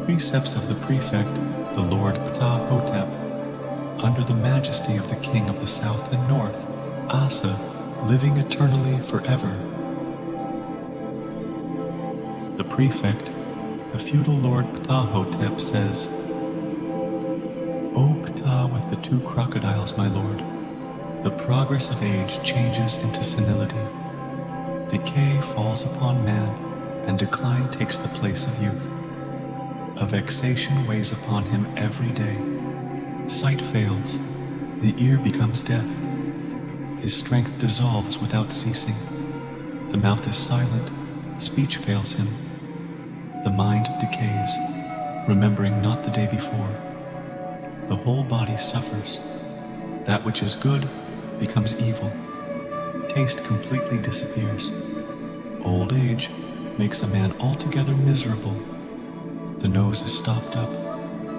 Precepts of the prefect, the Lord Ptah-Hotep, under the majesty of the king of the south and north, Asa, living eternally forever. The prefect, the feudal Lord Ptah-Hotep, says, O Ptah with the two crocodiles, my lord, the progress of age changes into senility. Decay falls upon man, and decline takes the place of youth. A vexation weighs upon him every day. Sight fails, the ear becomes deaf. His strength dissolves without ceasing. The mouth is silent, speech fails him. The mind decays, remembering not the day before. The whole body suffers. That which is good becomes evil. Taste completely disappears. Old age makes a man altogether miserable. The nose is stopped up,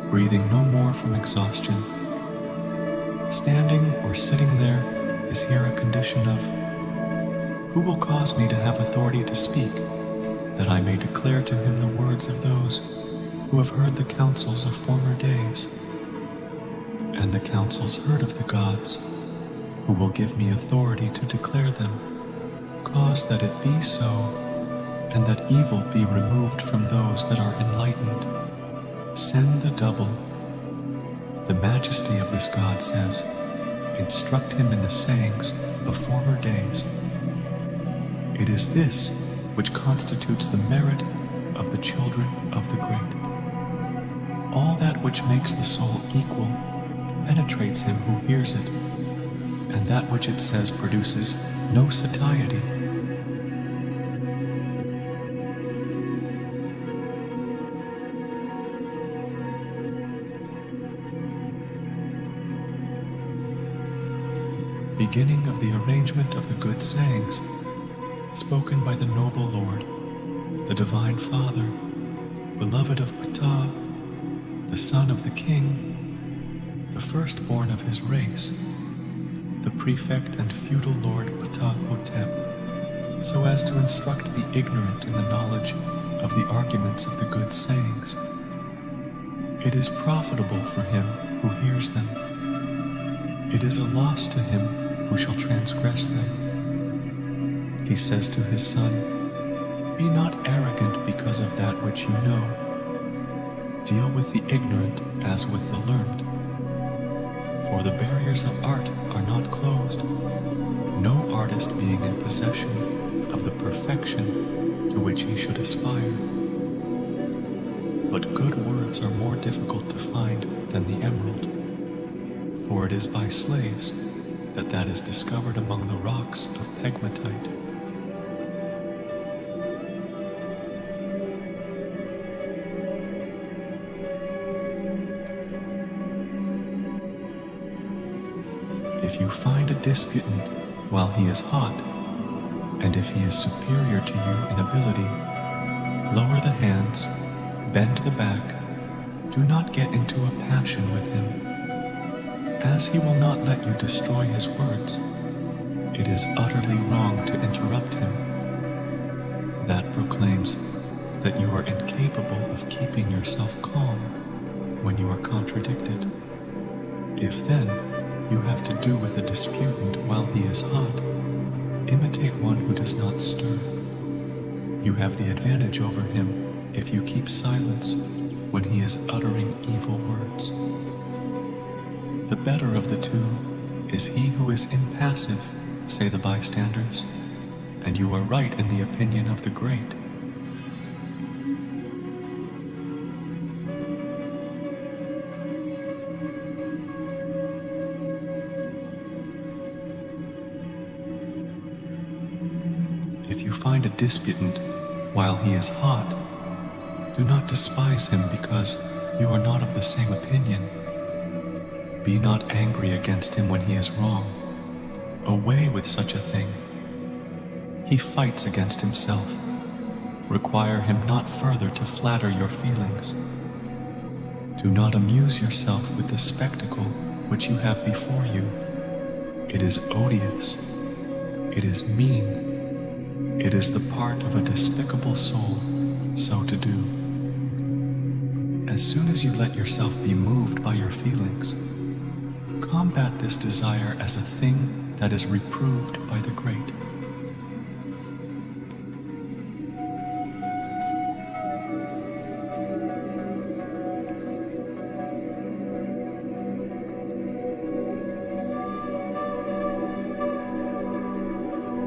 breathing no more from exhaustion. Standing or sitting there is here a condition of, who will cause me to have authority to speak, that I may declare to him the words of those who have heard the counsels of former days? And the counsels heard of the gods, who will give me authority to declare them. Cause that it be so, and that evil be removed from those that are enlightened. Send the double. The majesty of this God says, instruct him in the sayings of former days. It is this which constitutes the merit of the children of the great. All that which makes the soul equal penetrates him who hears it, and that which it says produces no satiety. Beginning of the arrangement of the good sayings, spoken by the noble Lord, the Divine Father, beloved of Ptah, the son of the king, the firstborn of his race, the prefect and feudal Lord Ptah-Hotep, so as to instruct the ignorant in the knowledge of the arguments of the good sayings. It is profitable for him who hears them. It is a loss to him who shall transgress them. He says to his son, be not arrogant because of that which you know. Deal with the ignorant as with the learned. For the barriers of art are not closed, no artist being in possession of the perfection to which he should aspire. But good words are more difficult to find than the emerald, for it is by slaves that is discovered among the rocks of pegmatite. If you find a disputant while he is hot, and if he is superior to you in ability, lower the hands, bend the back, do not get into a passion with him. As he will not let you destroy his words, it is utterly wrong to interrupt him. That proclaims that you are incapable of keeping yourself calm when you are contradicted. If then you have to do with a disputant while he is hot, imitate one who does not stir. You have the advantage over him if you keep silence when he is uttering evil words. The better of the two is he who is impassive, say the bystanders, and you are right in the opinion of the great. If you find a disputant while he is hot, do not despise him because you are not of the same opinion. Be not angry against him when he is wrong. Away with such a thing. He fights against himself. Require him not further to flatter your feelings. Do not amuse yourself with the spectacle which you have before you. It is odious. It is mean. It is the part of a despicable soul so to do. As soon as you let yourself be moved by your feelings, combat this desire as a thing that is reproved by the great.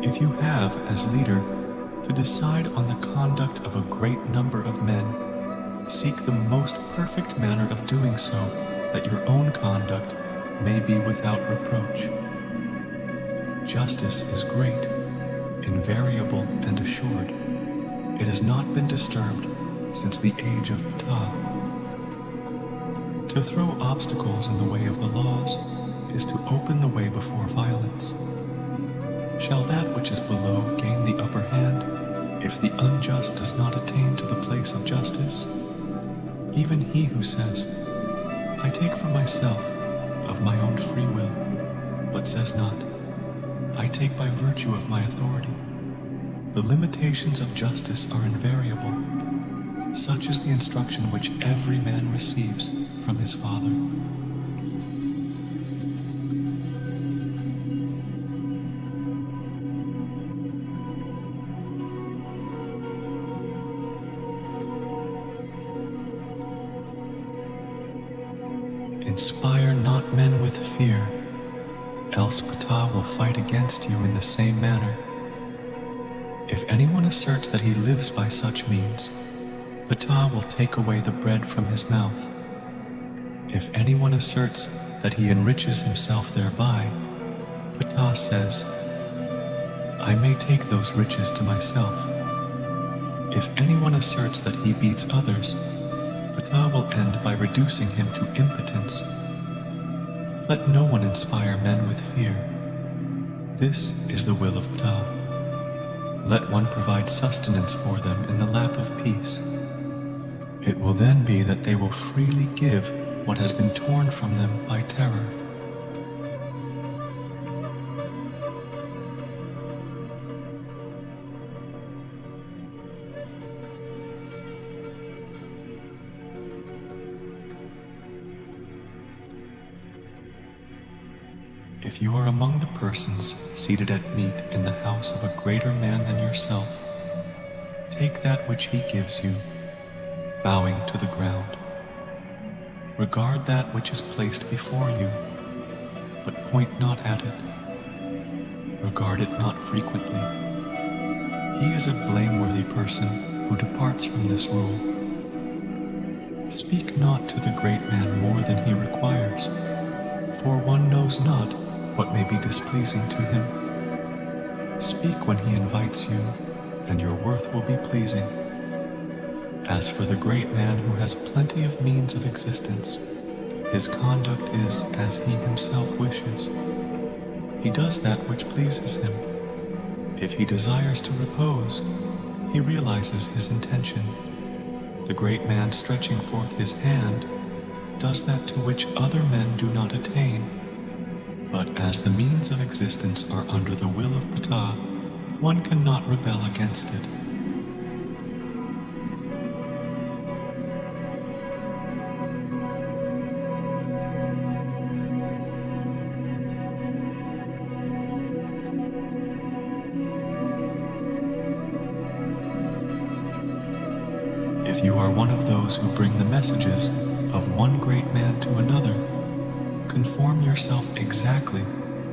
If you have, as leader, to decide on the conduct of a great number of men, seek the most perfect manner of doing so, that your own conduct may be without reproach. Justice is great, invariable, and assured. It has not been disturbed since the age of Ptah. To throw obstacles in the way of the laws is to open the way before violence. Shall that which is below gain the upper hand, if the unjust does not attain to the place of justice? Even he who says, I take for myself of my own free will, but says not, I take by virtue of my authority. The limitations of justice are invariable. Such is the instruction which every man receives from his father. Inspire not men with fear, else Ptah will fight against you in the same manner. If anyone asserts that he lives by such means, Ptah will take away the bread from his mouth. If anyone asserts that he enriches himself thereby, Ptah says, I may take those riches to myself. If anyone asserts that he beats others, Ptah will end by reducing him to impotence. Let no one inspire men with fear. This is the will of Ptah. Let one provide sustenance for them in the lap of peace. It will then be that they will freely give what has been torn from them by terror. If you are among the persons seated at meat in the house of a greater man than yourself, take that which he gives you, bowing to the ground. Regard that which is placed before you, but point not at it. Regard it not frequently. He is a blameworthy person who departs from this rule. Speak not to the great man more than he requires, for one knows not what may be displeasing to him. Speak when he invites you, and your worth will be pleasing. As for the great man who has plenty of means of existence, his conduct is as he himself wishes. He does that which pleases him. If he desires to repose, he realizes his intention. The great man stretching forth his hand does that to which other men do not attain. But as the means of existence are under the will of Ptah, one cannot rebel against it. If you are one of those who bring the messages of one great man to another, conform yourself exactly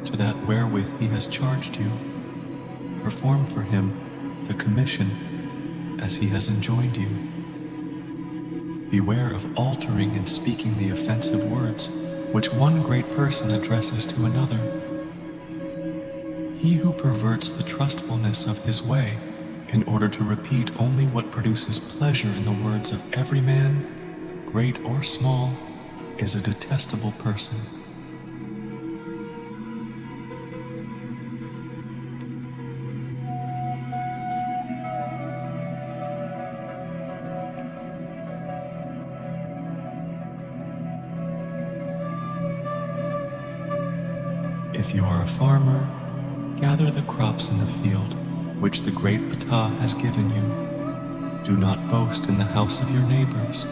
to that wherewith he has charged you. Perform for him the commission as he has enjoined you. Beware of altering and speaking the offensive words which one great person addresses to another. He who perverts the trustfulness of his way in order to repeat only what produces pleasure in the words of every man, great or small, is a detestable person. If you are a farmer, gather the crops in the field which the great Ptah has given you. Do not boast in the house of your neighbors.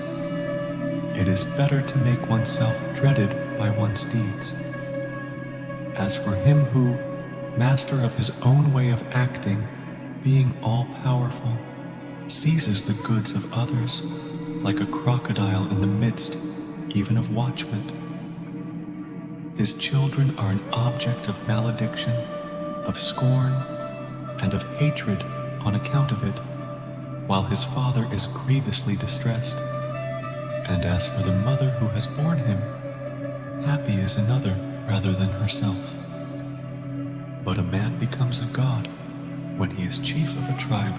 It is better to make oneself dreaded by one's deeds. As for him who, master of his own way of acting, being all-powerful, seizes the goods of others like a crocodile in the midst even of watchmen. His children are an object of malediction, of scorn, and of hatred on account of it, while his father is grievously distressed. And as for the mother who has borne him, happy is another rather than herself. But a man becomes a god when he is chief of a tribe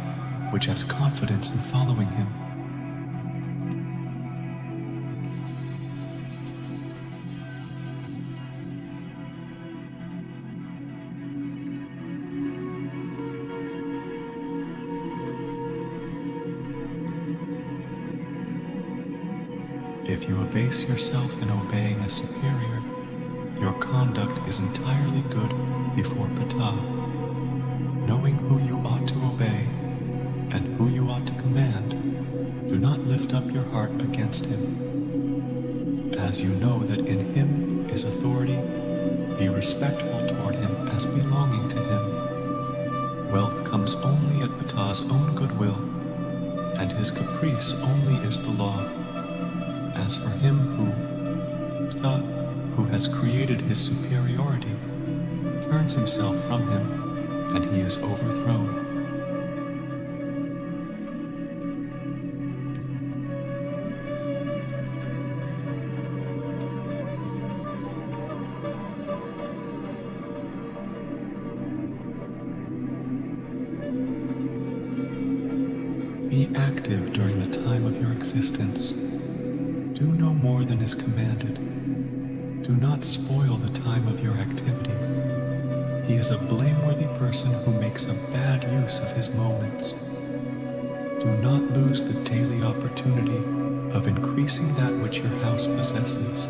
which has confidence in following him. If you abase yourself in obeying a superior, your conduct is entirely good before Ptah. Knowing who you ought to obey and who you ought to command, do not lift up your heart against him. As you know that in him is authority, be respectful toward him as belonging to him. Wealth comes only at Ptah's own goodwill, and his caprice only is the law. As for him Ptah, who has created his superiority, turns himself from him, and he is overthrown. Be active during the time of your existence. Do no more than is commanded. Do not spoil the time of your activity. He is a blameworthy person who makes a bad use of his moments. Do not lose the daily opportunity of increasing that which your house possesses.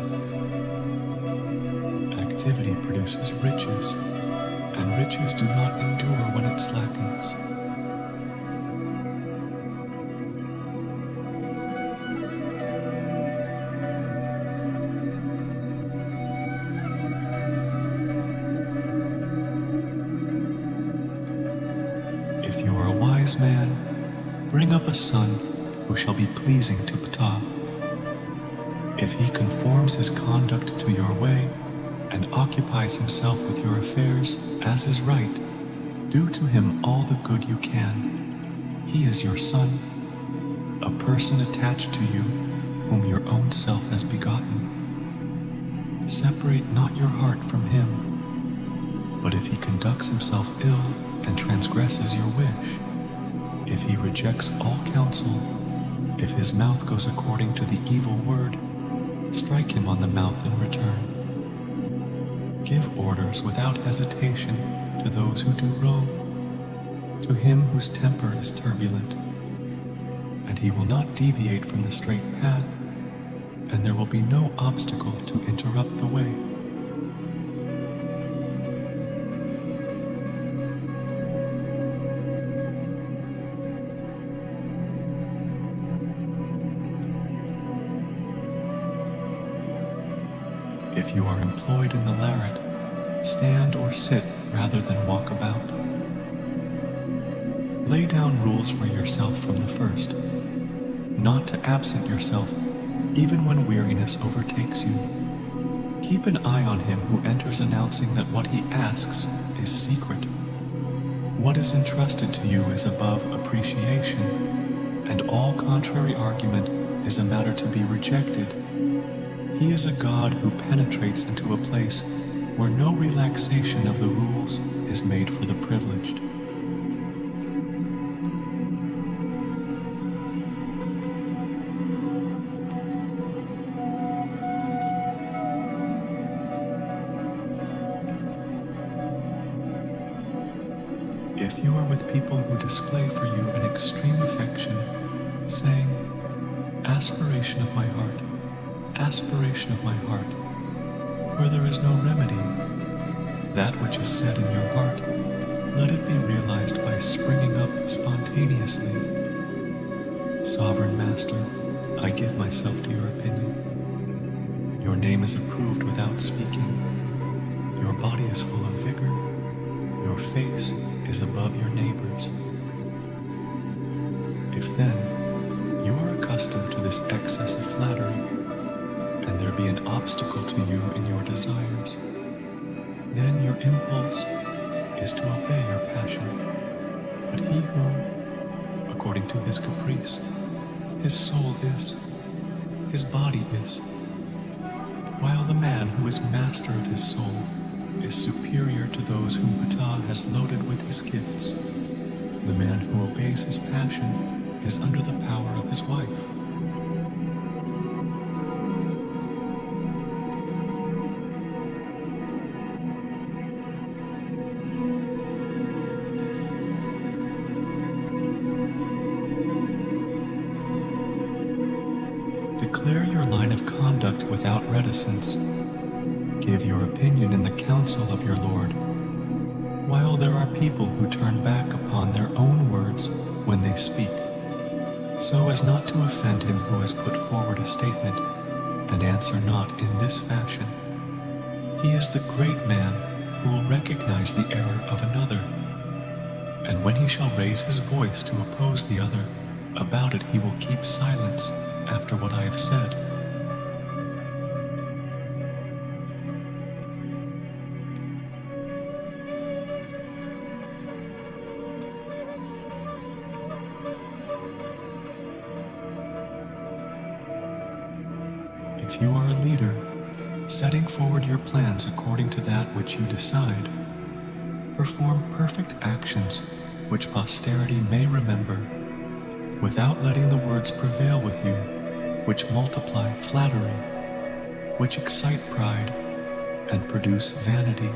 Activity produces riches, and riches do not endure when it slackens. If you are a wise man, bring up a son who shall be pleasing to Ptah. If he conforms his conduct to your way and occupies himself with your affairs as is right, do to him all the good you can. He is your son, a person attached to you whom your own self has begotten. Separate not your heart from him, but if he conducts himself ill and transgresses your wish, if he rejects all counsel, if his mouth goes according to the evil word, strike him on the mouth in return. Give orders without hesitation to those who do wrong, to him whose temper is turbulent, and he will not deviate from the straight path, and there will be no obstacle to interrupt the way. If you are employed in the laret, stand or sit rather than walk about. Lay down rules for yourself from the first, not to absent yourself even when weariness overtakes you. Keep an eye on him who enters announcing that what he asks is secret. What is entrusted to you is above appreciation, and all contrary argument is a matter to be rejected. He is a God who penetrates into a place where no relaxation of the rules is made for the privileged. If you are with people who display for you an extreme affection, saying, "Aspiration of my heart, aspiration of my heart," where there is no remedy, that which is said in your heart, let it be realized by springing up spontaneously. Sovereign Master, I give myself to your opinion. Your name is approved without speaking. Your body is full of vigor. Your face is above your neighbor's. If then you are accustomed to this excess of flattery, and there be an obstacle to you in your desires, then your impulse is to obey your passion. But he who, according to his caprice, his soul is, his body is, while the man who is master of his soul is superior to those whom Ptah has loaded with his gifts. The man who obeys his passion is under the power of his wife. Declare your line of conduct without reticence. Give your opinion in the counsel of your Lord, while there are people who turn back upon their own words when they speak, so as not to offend him who has put forward a statement, and answer not in this fashion. He is the great man who will recognize the error of another, and when he shall raise his voice to oppose the other, about it he will keep silence after what I have said. If you are a leader, setting forward your plans according to that which you decide, perform perfect actions which posterity may remember, without letting the words prevail with you, which multiply flattery, which excite pride, and produce vanity.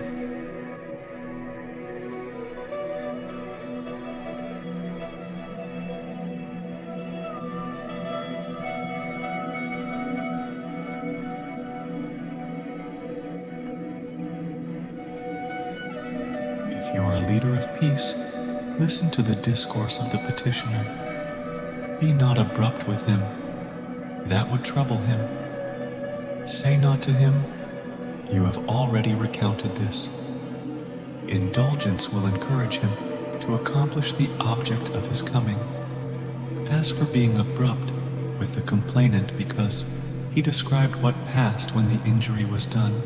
If you are a leader of peace, listen to the discourse of the petitioner. Be not abrupt with him. That would trouble him. Say not to him, "You have already recounted this." Indulgence will encourage him to accomplish the object of his coming. As for being abrupt with the complainant because he described what passed when the injury was done,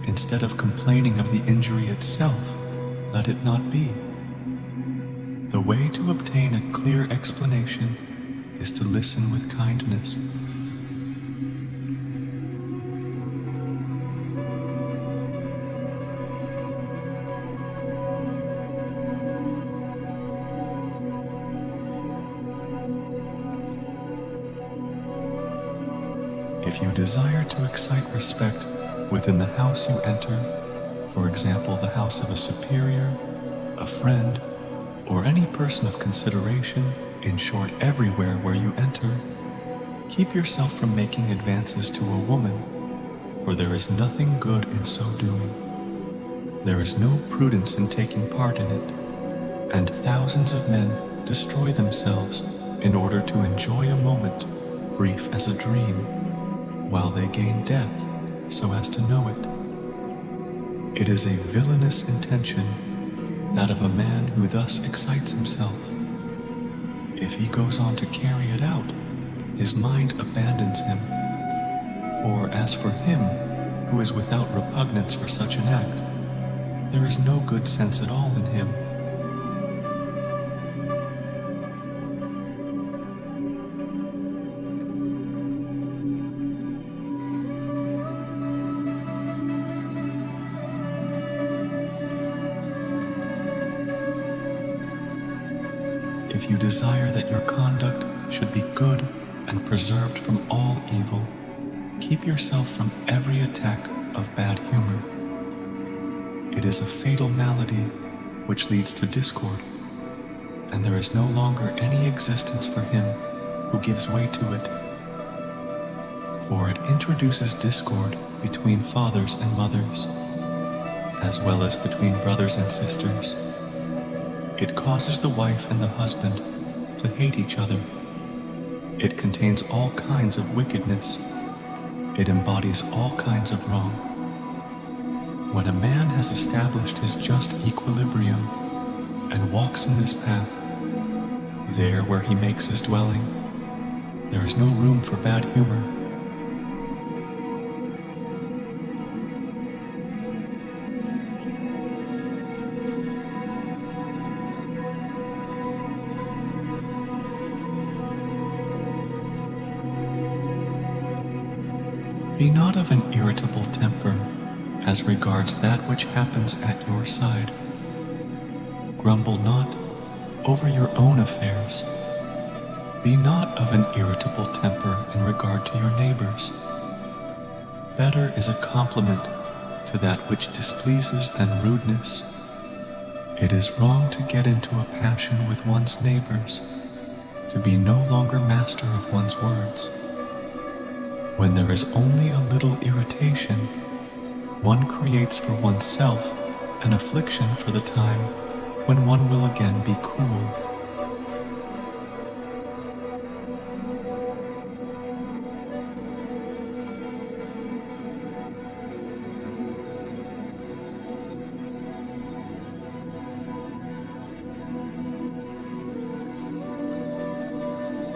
instead of complaining of the injury itself, let it not be. The way to obtain a clear explanation is to listen with kindness. If you desire to excite respect within the house you enter, for example, the house of a superior, a friend, or any person of consideration, in short, everywhere where you enter, keep yourself from making advances to a woman, for there is nothing good in so doing. There is no prudence in taking part in it, and thousands of men destroy themselves in order to enjoy a moment, brief as a dream, while they gain death so as to know it. It is a villainous intention, that of a man who thus excites himself. If he goes on to carry it out, his mind abandons him. For as for him who is without repugnance for such an act, there is no good sense at all in him. If you desire that your conduct should be good and preserved from all evil, keep yourself from every attack of bad humor. It is a fatal malady which leads to discord, and there is no longer any existence for him who gives way to it. For it introduces discord between fathers and mothers, as well as between brothers and sisters. It causes the wife and the husband to hate each other. It contains all kinds of wickedness. It embodies all kinds of wrong. When a man has established his just equilibrium and walks in this path, there where he makes his dwelling, there is no room for bad humor. Be not of an irritable temper as regards that which happens at your side. Grumble not over your own affairs. Be not of an irritable temper in regard to your neighbors. Better is a compliment to that which displeases than rudeness. It is wrong to get into a passion with one's neighbors, to be no longer master of one's words. When there is only a little irritation, one creates for oneself an affliction for the time when one will again be cool.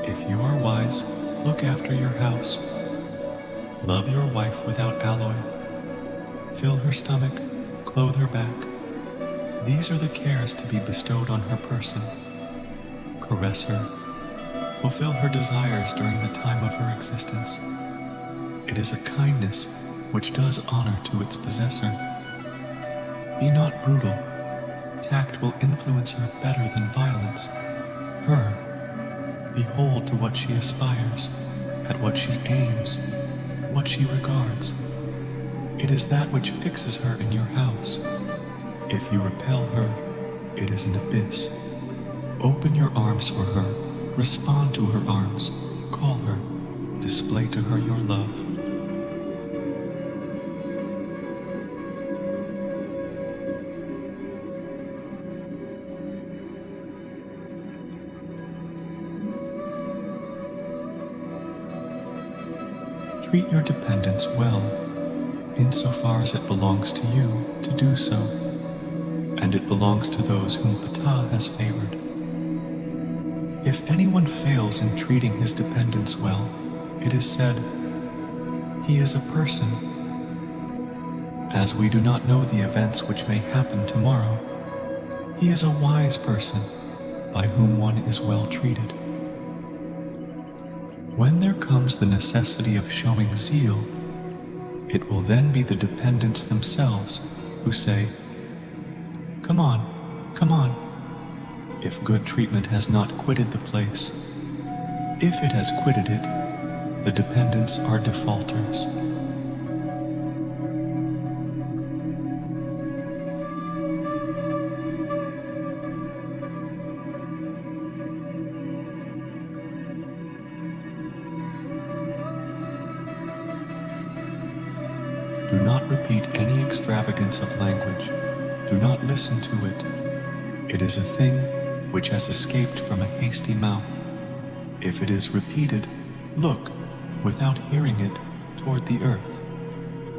If you are wise, look after your house. Love your wife without alloy. Fill her stomach, clothe her back. These are the cares to be bestowed on her person. Caress her. Fulfill her desires during the time of her existence. It is a kindness which does honor to its possessor. Be not brutal. Tact will influence her better than violence. Her, behold to what she aspires, at what she aims, what she regards. It is that which fixes her in your house. If you repel her, it is an abyss. Open your arms for her, respond to her arms, call her, display to her your love. Treat your dependents well, insofar as it belongs to you to do so, and it belongs to those whom Ptah has favored. If anyone fails in treating his dependents well, it is said, he is a person. As we do not know the events which may happen tomorrow, he is a wise person by whom one is well treated. When there comes the necessity of showing zeal, it will then be the dependents themselves who say, "Come on, come on," if good treatment has not quitted the place. If it has quitted it, the dependents are defaulters. Do not repeat any extravagance of language. Do not listen to it. It is a thing which has escaped from a hasty mouth. If it is repeated, look, without hearing it, toward the earth.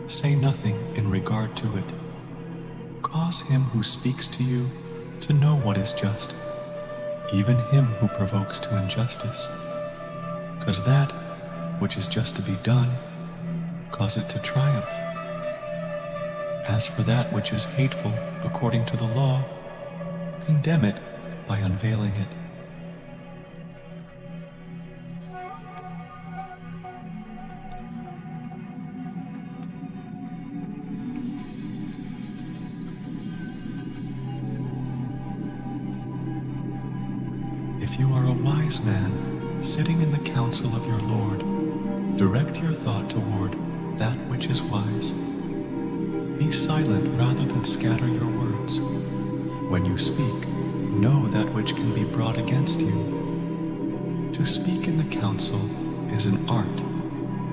Say nothing in regard to it. Cause him who speaks to you to know what is just, even him who provokes to injustice. Cause that which is just to be done, cause it to triumph. As for that which is hateful according to the law, condemn it by unveiling it. If you are a wise man, sitting in the counsel of your Lord, direct your thought toward that which is wise. Be silent rather than scatter your words. When you speak, know that which can be brought against you. To speak in the council is an art,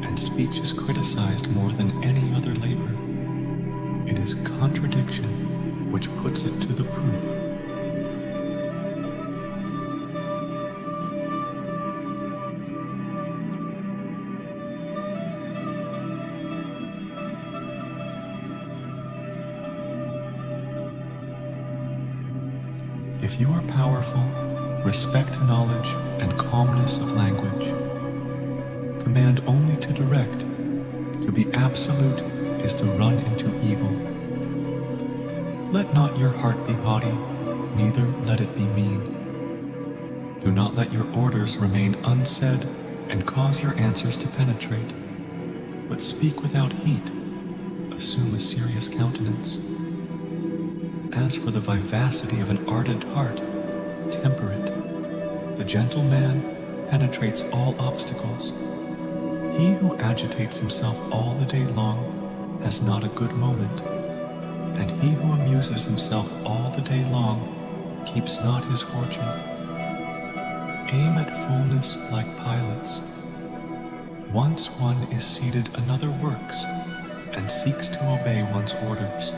and speech is criticized more than any other labor. It is contradiction which puts it to the proof. If you are powerful, respect knowledge and calmness of language. Command only to direct. To be absolute is to run into evil. Let not your heart be haughty, neither let it be mean. Do not let your orders remain unsaid and cause your answers to penetrate, but speak without heat. Assume a serious countenance. As for the vivacity of an ardent heart, temper it. The gentle man penetrates all obstacles. He who agitates himself all the day long has not a good moment, and he who amuses himself all the day long keeps not his fortune. Aim at fullness like pilots. Once one is seated, another works and seeks to obey one's orders.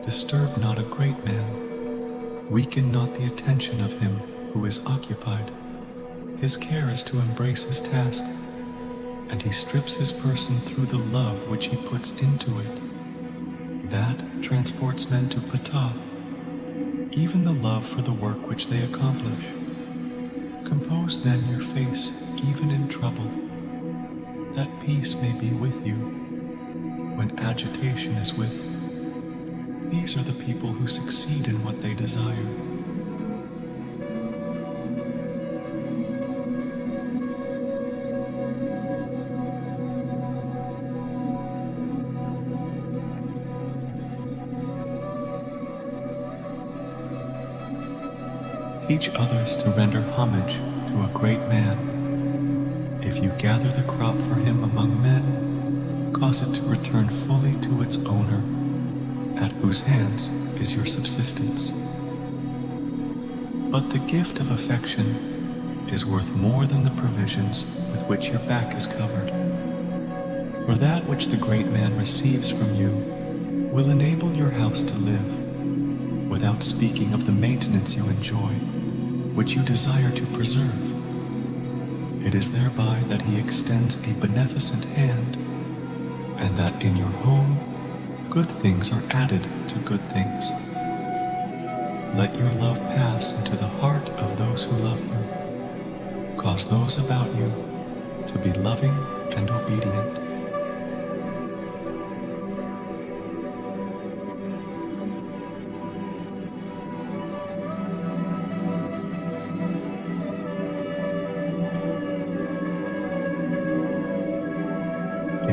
Disturb not a great man. Weaken not the attention of him who is occupied. His care is to embrace his task, and he strips his person through the love which he puts into it. That transports men to Ptah, even the love for the work which they accomplish. Compose then your face even in trouble, that peace may be with you when agitation is with. These are the people who succeed in what they desire. Teach others to render homage to a great man. If you gather the crop for him among men, cause it to return fully to its owner, at whose hands is your subsistence. But the gift of affection is worth more than the provisions with which your back is covered. For that which the great man receives from you will enable your house to live, without speaking of the maintenance you enjoy, which you desire to preserve. It is thereby that he extends a beneficent hand, and that in your home good things are added to good things. Let your love pass into the heart of those who love you. Cause those about you to be loving and obedient.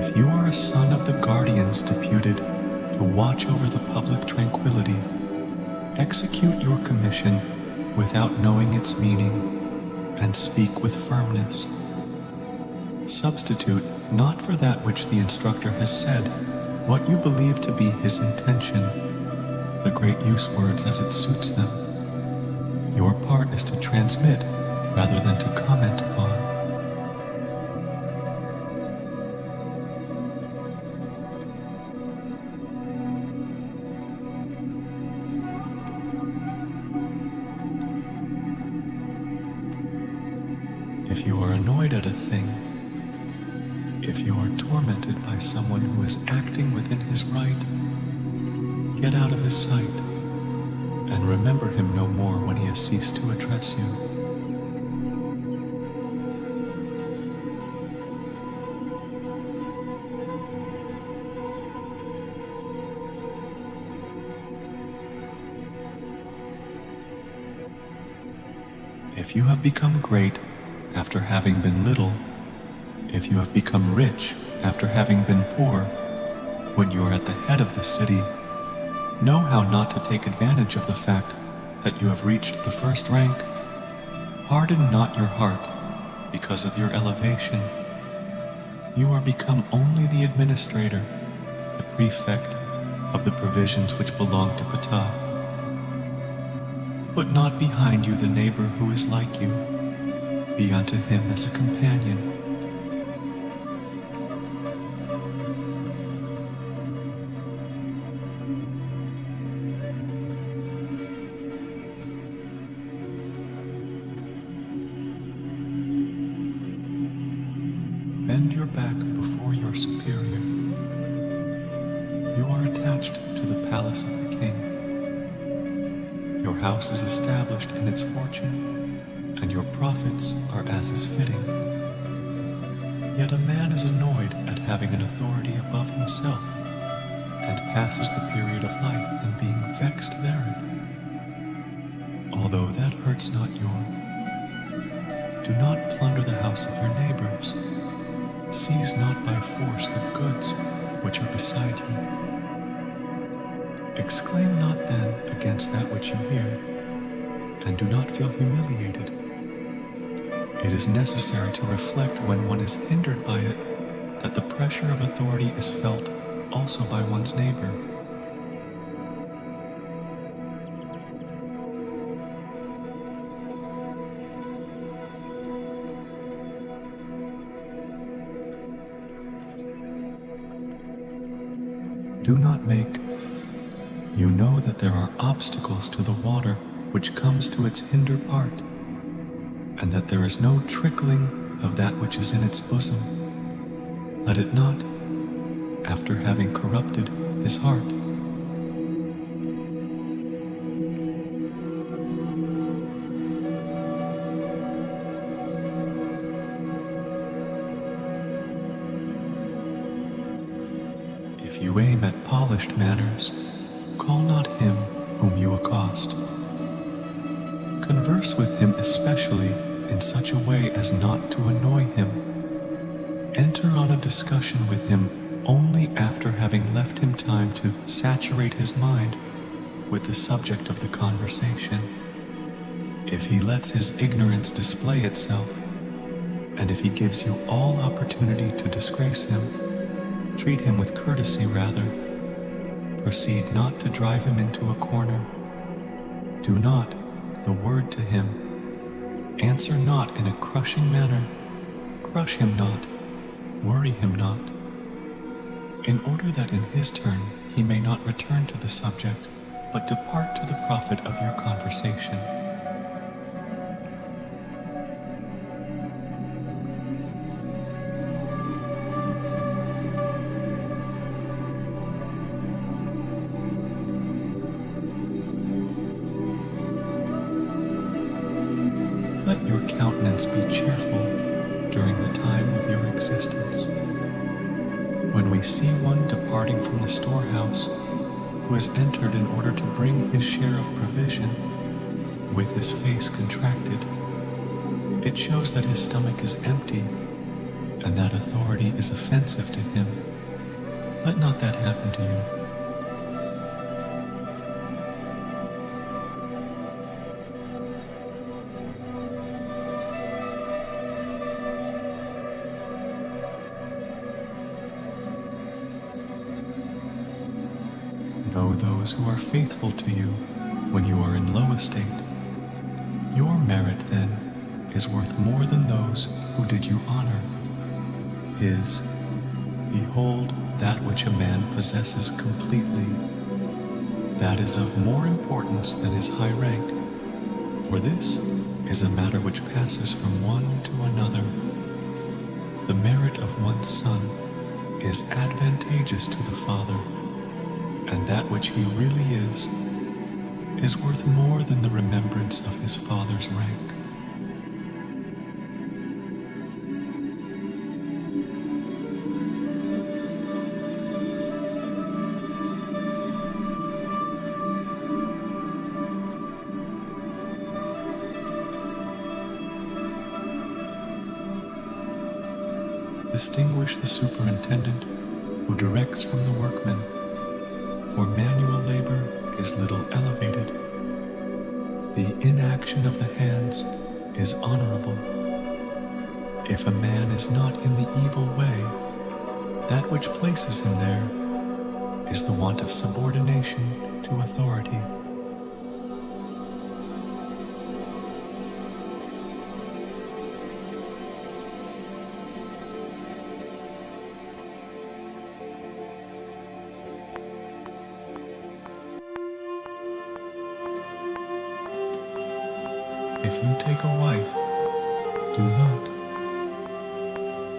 If you are a son of the guardians deputed to watch over the public tranquility, execute your commission without knowing its meaning, and speak with firmness. Substitute not for that which the instructor has said what you believe to be his intention, the great use words as it suits them. Your part is to transmit rather than to comment upon. If you are annoyed at a thing, if you are tormented by someone who is acting within his right, get out of his sight, and remember him no more when he has ceased to address you. If you have become great after having been little, if you have become rich after having been poor, when you are at the head of the city, know how not to take advantage of the fact that you have reached the first rank. Harden not your heart because of your elevation. You are become only the administrator, the prefect of the provisions which belong to Ptah. Put not behind you the neighbor who is like you. Be unto him as a companion. attached to the palace of the king. Your house is established in its fortune, and your profits are as is fitting. Yet a man is annoyed at having an authority above himself, and passes the period of life in being vexed therein. Although that hurts not you, do not plunder the house of your neighbors. Seize not by force the goods which are beside you. Exclaim not then against that which you hear, and do not feel humiliated. It is necessary to reflect when one is hindered by it, that the pressure of authority is felt also by one's neighbor. Do not make. You know that there are obstacles to the water which comes to its hinder part, and that there is no trickling of that which is in its bosom. Let it not, after having corrupted his heart. If you aim at polished manners, call not him whom you accost. Converse with him especially in such a way as not to annoy him. Enter on a discussion with him only after having left him time to saturate his mind with the subject of the conversation. If he lets his ignorance display itself, and if he gives you all opportunity to disgrace him, treat him with courtesy rather. Proceed not to drive him into a corner. Do not the word to him. Answer not in a crushing manner. Crush him not. Worry him not. In order that in his turn he may not return to the subject, but depart to the profit of your conversation. Let your countenance be cheerful during the time of your existence. When we see one departing from the storehouse, who has entered in order to bring his share of provision, with his face contracted, it shows that his stomach is empty, and that authority is offensive to him. Let not that happen to you. Know those who are faithful to you when you are in low estate. Your merit, then, is worth more than those who did you honor. His, behold that which a man possesses completely. That is of more importance than his high rank, for this is a matter which passes from one to another. The merit of one's son is advantageous to the father, and that which he really is worth more than the remembrance of his father's rank. Distinguish the superintendent who directs from the workman, for manual labor is little elevated. The inaction of the hands is honorable. If a man is not in the evil way, that which places him there is the want of subordination to authority. If you take a wife, do not.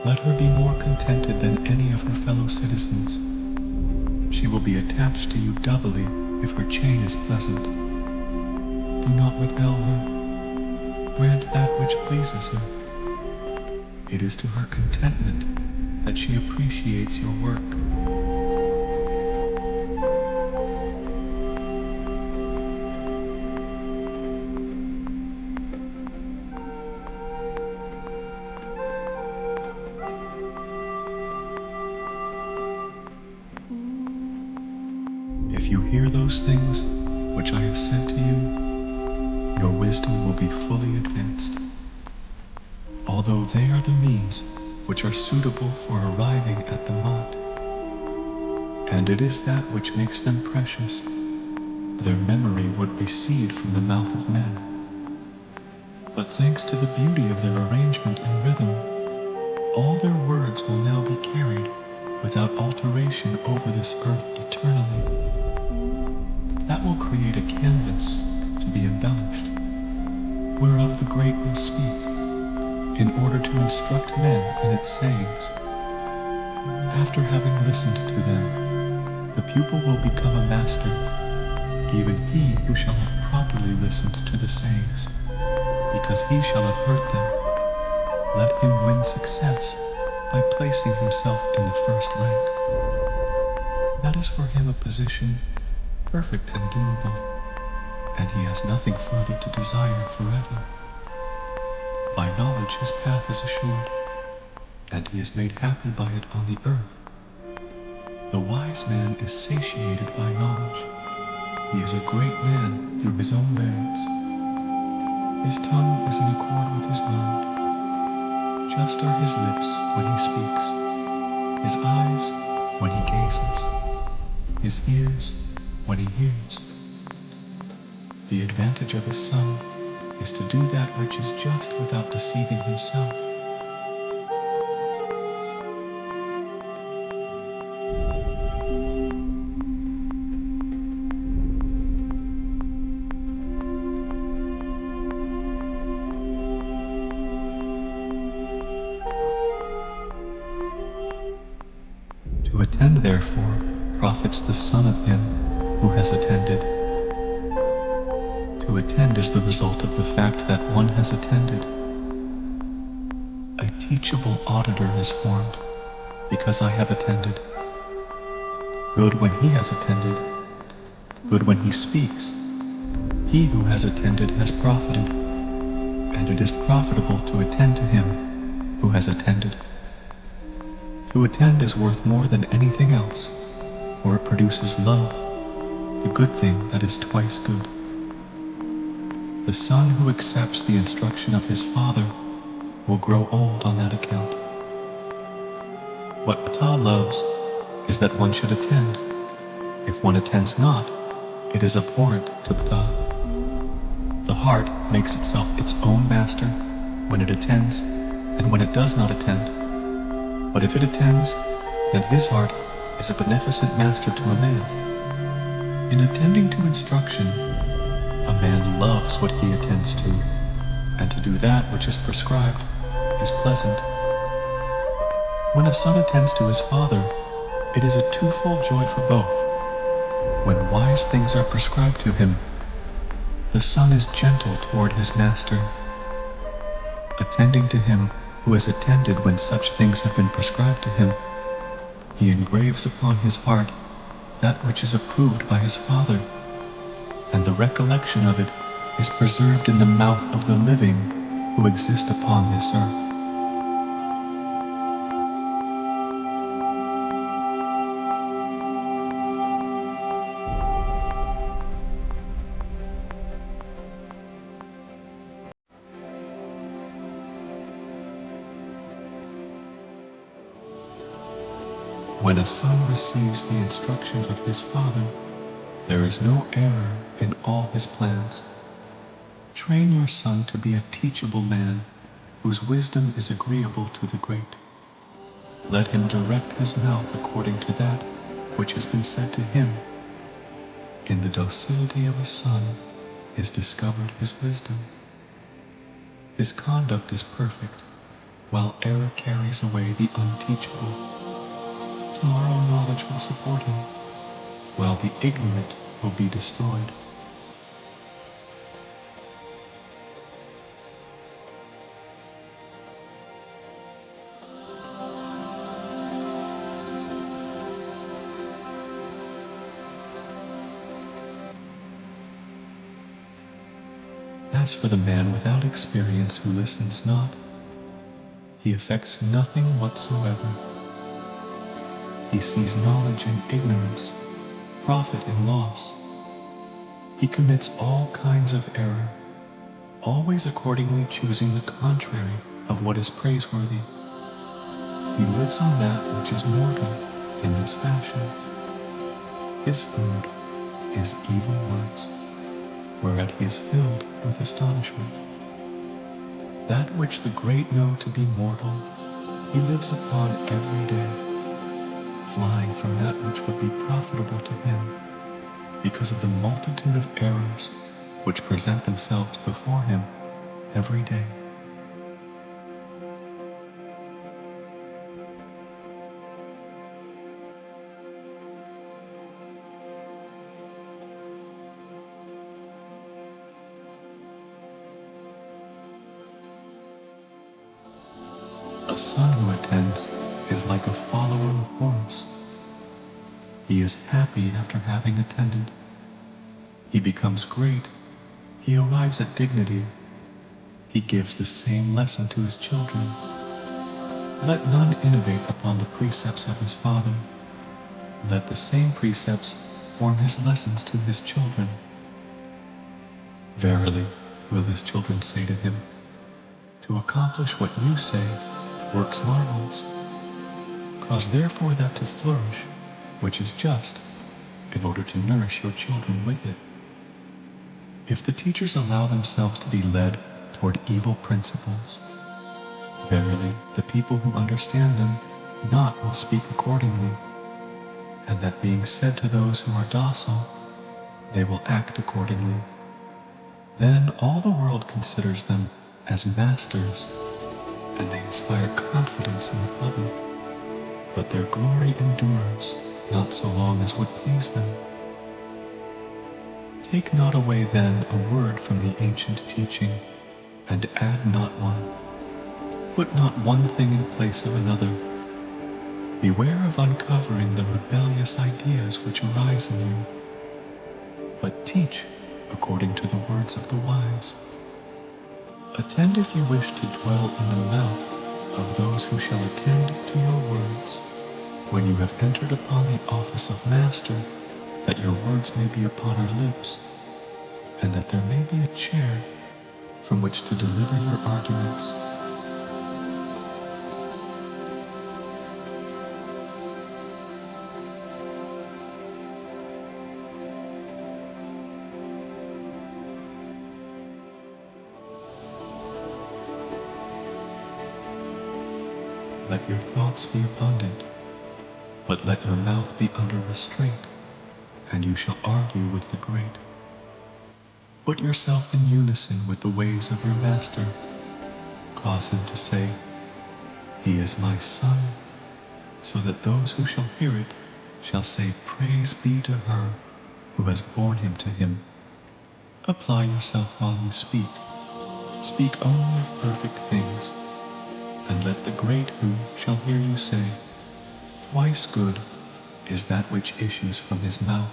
Let her be more contented than any of her fellow citizens. She will be attached to you doubly if her chain is pleasant. Do not repel her. Grant that which pleases her. It is to her contentment that she appreciates your work. If you hear those things which I have said to you, your wisdom will be fully advanced. Although they are the means which are suitable for arriving at the mot, and it is that which makes them precious, their memory would recede from the mouth of men. But thanks to the beauty of their arrangement and rhythm, all their words will now be carried without alteration over this earth eternally. That will create a canvas to be embellished, whereof the great will speak, in order to instruct men in its sayings. After having listened to them, the pupil will become a master, even he who shall have properly listened to the sayings, because he shall have heard them. Let him win success by placing himself in the first rank. That is for him a position perfect and doable, and he has nothing further to desire forever. By knowledge his path is assured, and he is made happy by it on the earth. The wise man is satiated by knowledge. He is a great man through his own merits. His tongue is in accord with his mind. Just are his lips when he speaks, his eyes when he gazes, his ears when he hears. The advantage of his son is to do that which is just without deceiving himself. To attend, therefore, profits the son of him who has attended. To attend is the result of the fact that one has attended. A teachable auditor is formed because I have attended. Good when he has attended, good when he speaks. He who has attended has profited, and it is profitable to attend to him who has attended. To attend is worth more than anything else, for it produces love, the good thing that is twice good. The son who accepts the instruction of his father will grow old on that account. What Ptah loves is that one should attend. If one attends not, it is abhorrent to Ptah. The heart makes itself its own master when it attends and when it does not attend. But if it attends, then his heart is a beneficent master to a man. In attending to instruction, a man loves what he attends to, and to do that which is prescribed is pleasant. When a son attends to his father, it is a twofold joy for both. When wise things are prescribed to him, the son is gentle toward his master. Attending to him who has attended when such things have been prescribed to him, he engraves upon his heart that which is approved by his father, and the recollection of it is preserved in the mouth of the living who exist upon this earth. When a son receives the instruction of his father, there is no error in all his plans. Train your son to be a teachable man, whose wisdom is agreeable to the great. Let him direct his mouth according to that which has been said to him. In the docility of a son is discovered his wisdom. His conduct is perfect, while error carries away the unteachable. Tomorrow knowledge will support him, while the ignorant will be destroyed. As for the man without experience who listens not, he effects nothing whatsoever. He sees knowledge in ignorance, profit in loss. He commits all kinds of error, always accordingly choosing the contrary of what is praiseworthy. He lives on that which is mortal in this fashion. His food is evil words, whereat he is filled with astonishment. That which the great know to be mortal, he lives upon every day, flying from that which would be profitable to him, because of the multitude of errors which present themselves before him every day. A son who attends is like a follower of Horus. He is happy after having attended. He becomes great. He arrives at dignity. He gives the same lesson to his children. Let none innovate upon the precepts of his father. Let the same precepts form his lessons to his children. Verily, will his children say to him, to accomplish what you say, works marvels. Cause therefore that to flourish, which is just, in order to nourish your children with it. If the teachers allow themselves to be led toward evil principles, verily the people who understand them not will speak accordingly, and that being said to those who are docile, they will act accordingly. Then all the world considers them as masters, and they inspire confidence in the public, but their glory endures not so long as would please them. Take not away then a word from the ancient teaching, and add not one. Put not one thing in place of another. Beware of uncovering the rebellious ideas which arise in you, but teach according to the words of the wise. Attend if you wish to dwell in the mouth of those who shall attend to your words, when you have entered upon the office of master, that your words may be upon our lips, and that there may be a chair from which to deliver your arguments. Let your thoughts be abundant, but let your mouth be under restraint, and you shall argue with the great. Put yourself in unison with the ways of your master. Cause him to say, He is my son, so that those who shall hear it shall say, Praise be to her who has borne him to him. Apply yourself while you speak. Speak only of perfect things, and let the great who shall hear you say, Twice good is that which issues from his mouth.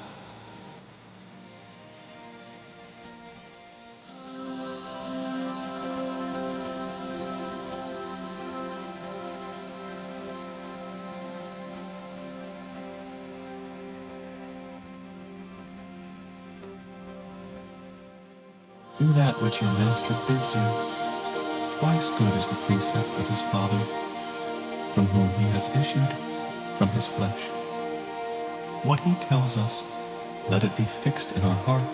Do that which your master bids you. Twice good is the precept of his father, from whom he has issued, from his flesh. What he tells us, let it be fixed in our heart.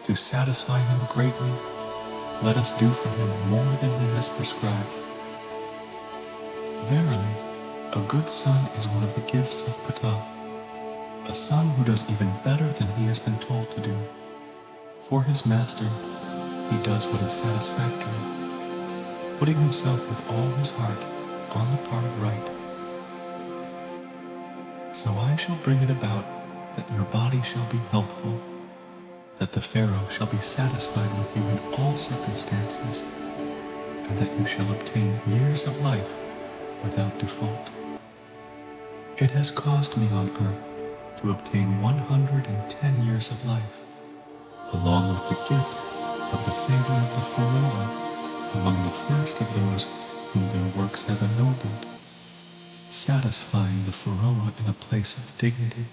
To satisfy him greatly, let us do for him more than he has prescribed. Verily, a good son is one of the gifts of Ptah, a son who does even better than he has been told to do. For his master, he does what is satisfactory, putting himself with all his heart on the part of right. So I shall bring it about that your body shall be healthful, that the Pharaoh shall be satisfied with you in all circumstances, and that you shall obtain years of life without default. It has caused me on earth to obtain 110 years of life, along with the gift of the favor of the Pharaoh among the first of those whom their works have ennobled, satisfying the Pharaoh in a place of dignity.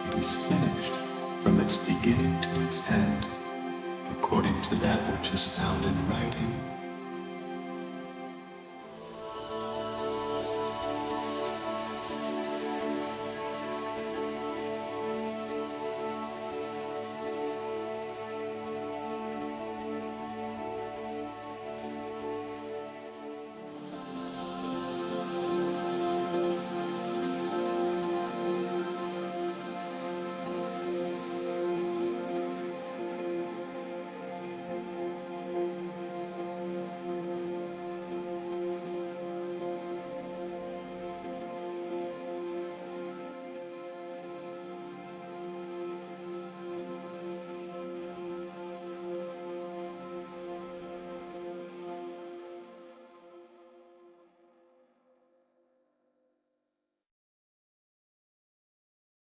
It is finished from its beginning to its end, according to that which is found in writing.